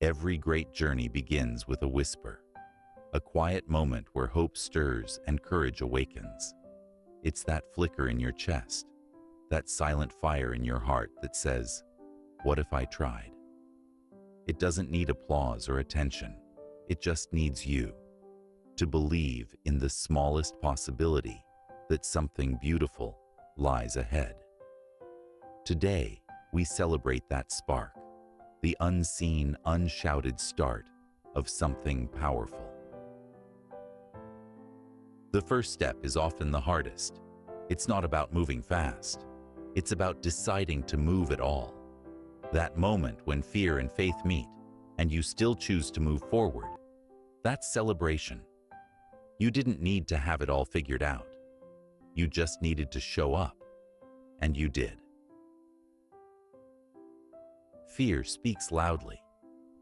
Every great journey begins with a whisper, a quiet moment where hope stirs and courage awakens. It's that flicker in your chest, that silent fire in your heart that says, "What if I tried?" It doesn't need applause or attention. It just needs you to believe in the smallest possibility that something beautiful lies ahead. Today, we celebrate that spark, the unseen, unshouted start of something powerful. The first step is often the hardest. It's not about moving fast. It's about deciding to move at all. That moment when fear and faith meet, and you still choose to move forward, that's celebration. You didn't need to have it all figured out. You just needed to show up, and you did. Fear speaks loudly.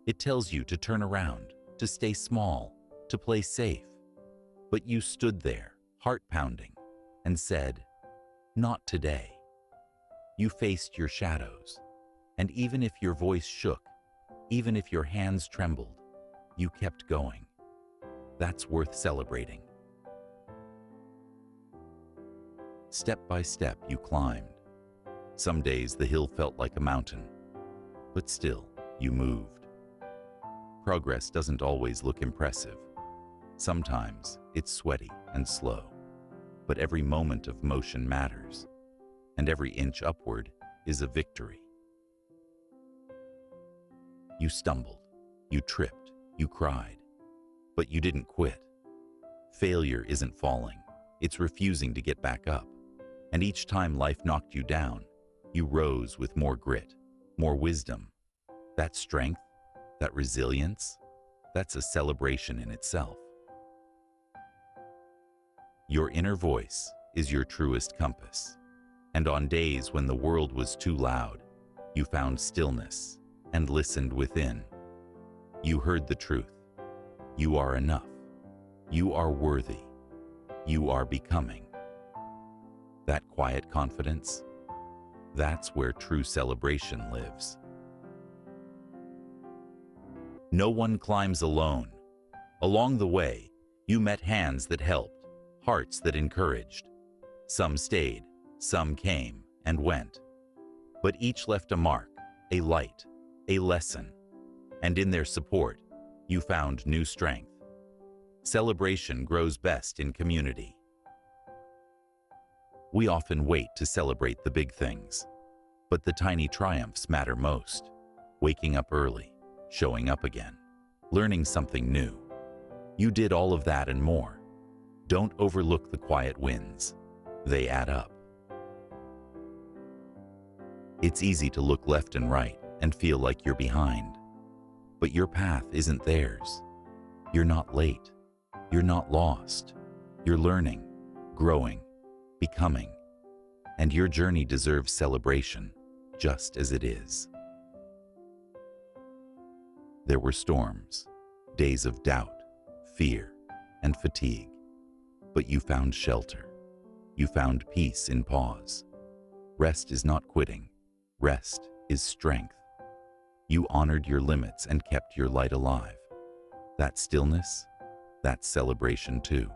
It tells you to turn around, to stay small, to play safe. But you stood there, heart pounding, and said, "Not today." You faced your shadows, and even if your voice shook, even if your hands trembled, you kept going. That's worth celebrating. Step by step, you climbed. Some days the hill felt like a mountain, but still, you moved. Progress doesn't always look impressive. Sometimes it's sweaty and slow, but every moment of motion matters, and every inch upward is a victory. You stumbled, you tripped, you cried, but you didn't quit. Failure isn't falling, it's refusing to get back up. And each time life knocked you down, you rose with more grit, more wisdom. That strength, that resilience, that's a celebration in itself. Your inner voice is your truest compass. And on days when the world was too loud, you found stillness and listened within. You heard the truth. You are enough. You are worthy. You are becoming. That quiet confidence, that's where true celebration lives. No one climbs alone. Along the way, you met hands that helped, hearts that encouraged. Some stayed, some came and went. But each left a mark, a light, a lesson. And in their support, you found new strength. Celebration grows best in community. We often wait to celebrate the big things, but the tiny triumphs matter most. Waking up early, showing up again, learning something new. You did all of that and more. Don't overlook the quiet wins. They add up. It's easy to look left and right and feel like you're behind. But your path isn't theirs. You're not late. You're not lost. You're learning, growing, becoming. And your journey deserves celebration, just as it is. There were storms, days of doubt, fear, and fatigue. But you found shelter. You found peace in pause. Rest is not quitting. Rest is strength. You honored your limits and kept your light alive. That stillness, that's celebration too.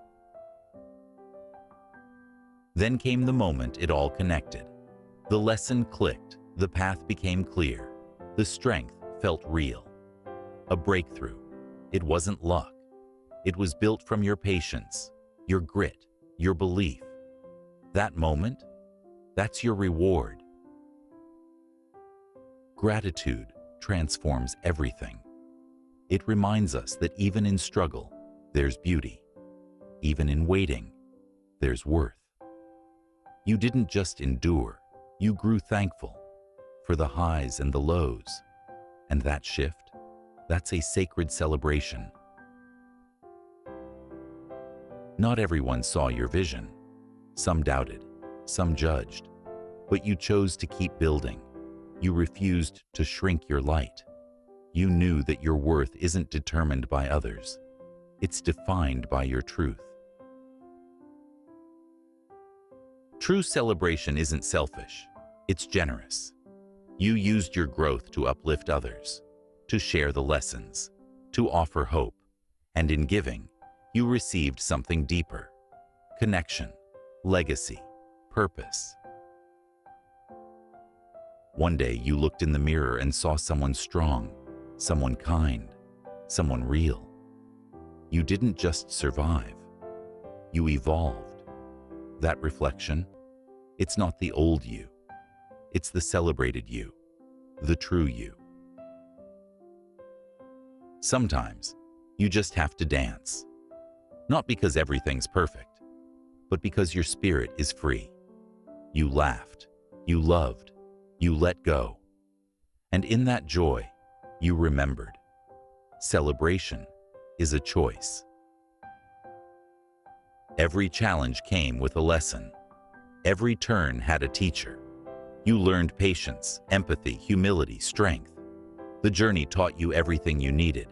Then came the moment it all connected. The lesson clicked, the path became clear, the strength felt real. A breakthrough. It wasn't luck. It was built from your patience, your grit, your belief. That moment, that's your reward. Gratitude transforms everything. It reminds us that even in struggle, there's beauty. Even in waiting, there's worth. You didn't just endure, you grew thankful for the highs and the lows. And that shift, that's a sacred celebration. Not everyone saw your vision. Some doubted, some judged, but you chose to keep building. You refused to shrink your light. You knew that your worth isn't determined by others. It's defined by your truth. True celebration isn't selfish. It's generous. You used your growth to uplift others. to share the lessons, to offer hope, and in giving, you received something deeper: connection, legacy, purpose. One day you looked in the mirror and saw someone strong, someone kind, someone real. You didn't just survive, you evolved. That reflection, it's not the old you, it's the celebrated you, the true you. Sometimes, you just have to dance. Not because everything's perfect, but because your spirit is free. You laughed, you loved, you let go. And in that joy, you remembered. Celebration is a choice. Every challenge came with a lesson. Every turn had a teacher. You learned patience, empathy, humility, strength. The journey taught you everything you needed,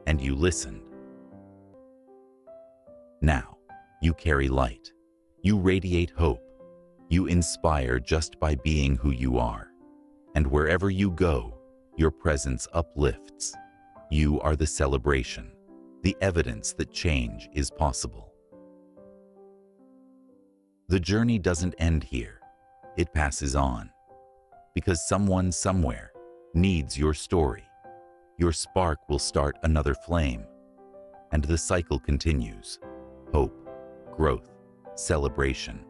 and you listened. Now, you carry light. You radiate hope. You inspire just by being who you are. And wherever you go, your presence uplifts. You are the celebration, the evidence that change is possible. The journey doesn't end here. It passes on. Because someone somewhere needs your story. Your spark will start another flame. And the cycle continues. Hope, growth, celebration.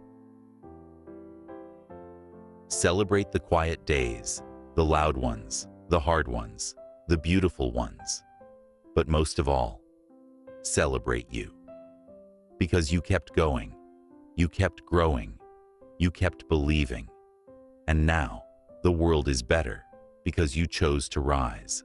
Celebrate the quiet days, the loud ones, the hard ones, the beautiful ones. But most of all, celebrate you. Because you kept going, you kept growing, you kept believing. And now, the world is better because you chose to rise.